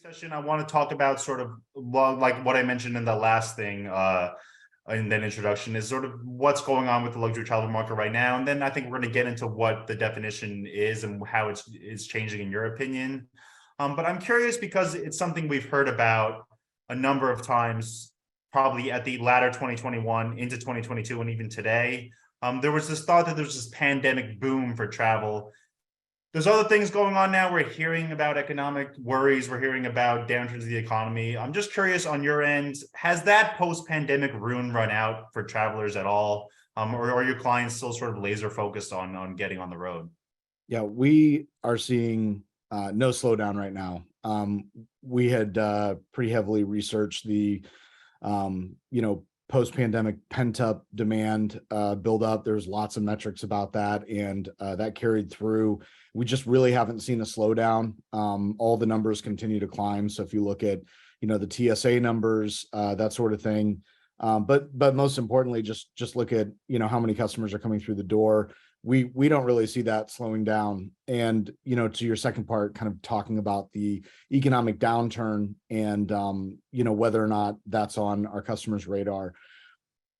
Session, I want to talk about sort of like what I mentioned in the last thing, in that introduction is sort of what's going on with the luxury travel market right now. And then I think we're going to get into what the definition is and how it's changing in your opinion. But I'm curious because it's something we've heard about a number of times, probably at the latter 2021 into 2022 and even today. There was this thought that there was this pandemic boom for travel. There's other things going on now. We're hearing about economic worries. We're hearing about downturns of the economy. I'm just curious on your end, has that post-pandemic rune run out for travelers at all? Or are your clients still sort of laser focused on getting on the road? Yeah, we are seeing no slowdown right now. We had pretty heavily researched the, post-pandemic pent-up demand build up. There's lots of metrics about that, and that carried through. We just really haven't seen a slowdown. All the numbers continue to climb. So if you look at, the TSA numbers, that sort of thing. But most importantly, just look at, how many customers are coming through the door. We don't really see that slowing down. And, to your second part, kind of talking about the economic downturn and, whether or not that's on our customers' radar.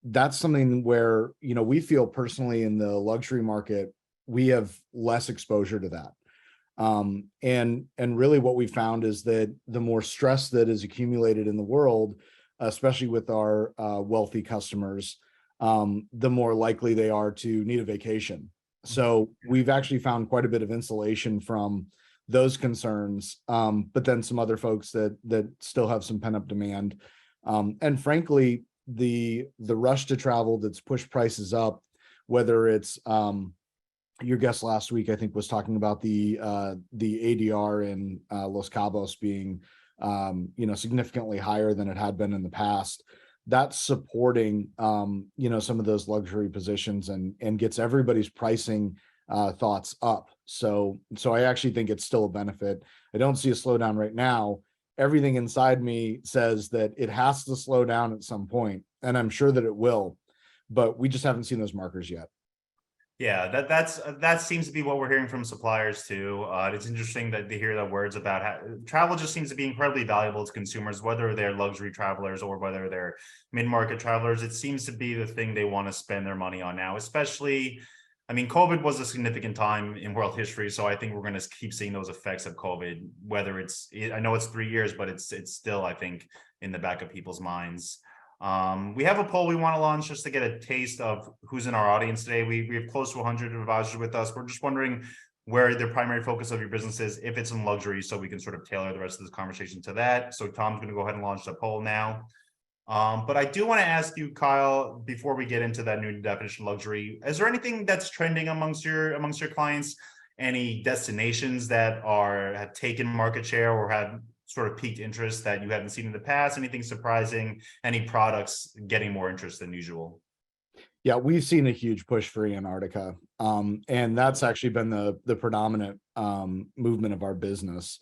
That's something where, we feel personally in the luxury market, we have less exposure to that. And really what we found is that the more stress that is accumulated in the world, especially with our wealthy customers, the more likely they are to need a vacation. So we've actually found quite a bit of insulation from those concerns, but then some other folks that still have some pent-up demand. And frankly, the rush to travel that's pushed prices up, whether it's your guest last week, I think, was talking about the ADR in Los Cabos being significantly higher than it had been in the past. That's supporting some of those luxury positions and gets everybody's pricing thoughts up. So I actually think it's still a benefit. I don't see a slowdown right now. Everything inside me says that it has to slow down at some point, and I'm sure that it will, but we just haven't seen those markers yet. Yeah, that seems to be what we're hearing from suppliers too. It's interesting that they hear the words about how travel just seems to be incredibly valuable to consumers, whether they're luxury travelers or whether they're mid-market travelers. It seems to be the thing they want to spend their money on now, especially. I mean, COVID was a significant time in world history, so I think we're going to keep seeing those effects of COVID. Whether I know it's 3 years, but it's still, I think, in the back of people's minds. We have a poll we want to launch just to get a taste of who's in our audience today. We have close to 100 advisors with us. We're just wondering where the primary focus of your business is, if it's in luxury, so we can sort of tailor the rest of this conversation to that. So Tom's going to go ahead and launch the poll now. But I do want to ask you, Kyle, before we get into that new definition of luxury, is there anything that's trending amongst your clients? Any destinations that have taken market share or have sort of piqued interest that you haven't seen in the past? Anything surprising? Any products getting more interest than usual? Yeah, we've seen a huge push for Antarctica, and that's actually been the predominant movement of our business.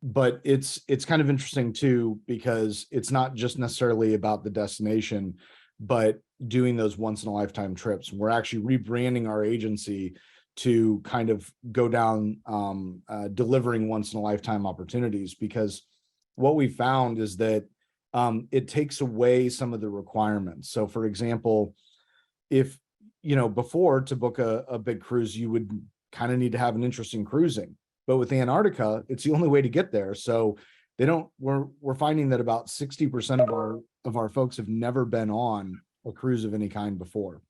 But it's kind of interesting too, because it's not just necessarily about the destination, but doing those once in a lifetime trips. We're actually rebranding our agency to kind of go down delivering once in a lifetime opportunities, because what we found is that it takes away some of the requirements. So for example, if before, to book a big cruise, you would kind of need to have an interest in cruising, but with Antarctica, it's the only way to get there. So we're finding that about 60% of our folks have never been on a cruise of any kind before.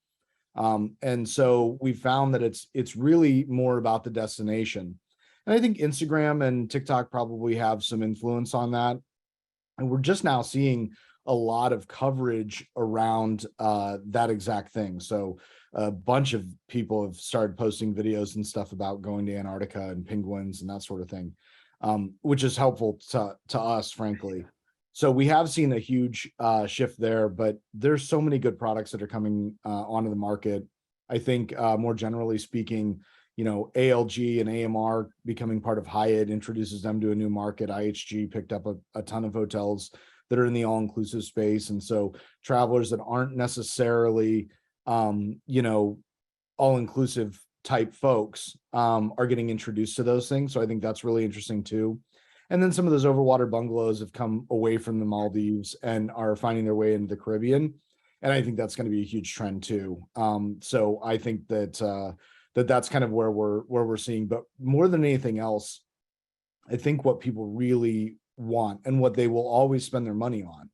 And so we found that it's really more about the destination. And I think Instagram and TikTok probably have some influence on that. And we're just now seeing a lot of coverage around that exact thing. So a bunch of people have started posting videos and stuff about going to Antarctica and penguins and that sort of thing, which is helpful to us, frankly. So we have seen a huge shift there, but there's so many good products that are coming onto the market. I think more generally speaking, ALG and AMR becoming part of Hyatt introduces them to a new market. IHG picked up a ton of hotels that are in the all-inclusive space. And so travelers that aren't necessarily, all-inclusive type folks are getting introduced to those things. So I think that's really interesting too. And then some of those overwater bungalows have come away from the Maldives and are finding their way into the Caribbean. And I think that's going to be a huge trend too. So I think that's kind of where we're seeing, but more than anything else, I think what people really want and what they will always spend their money on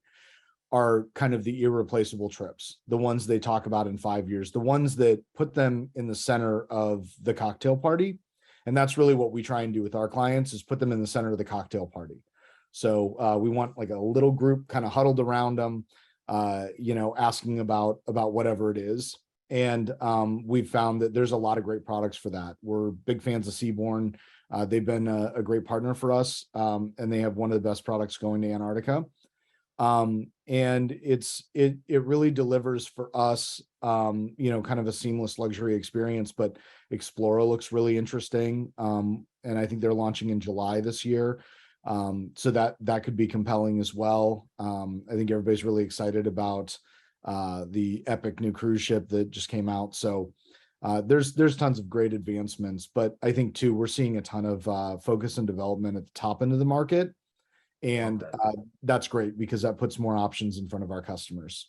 are kind of the irreplaceable trips, the ones they talk about in 5 years, the ones that put them in the center of the cocktail party. And that's really what we try and do with our clients, is put them in the center of the cocktail party. So we want like a little group kind of huddled around them, asking about whatever it is. And we've found that there's a lot of great products for that. We're big fans of Seaborn. They've been a great partner for us, and they have one of the best products going to Antarctica. And it really delivers for us, kind of a seamless luxury experience. But Explora looks really interesting, and I think they're launching in July this year, so that could be compelling as well. I think everybody's really excited about the epic new cruise ship that just came out. So there's tons of great advancements, but I think too we're seeing a ton of focus and development at the top end of the market. And Okay. that's great because that puts more options in front of our customers.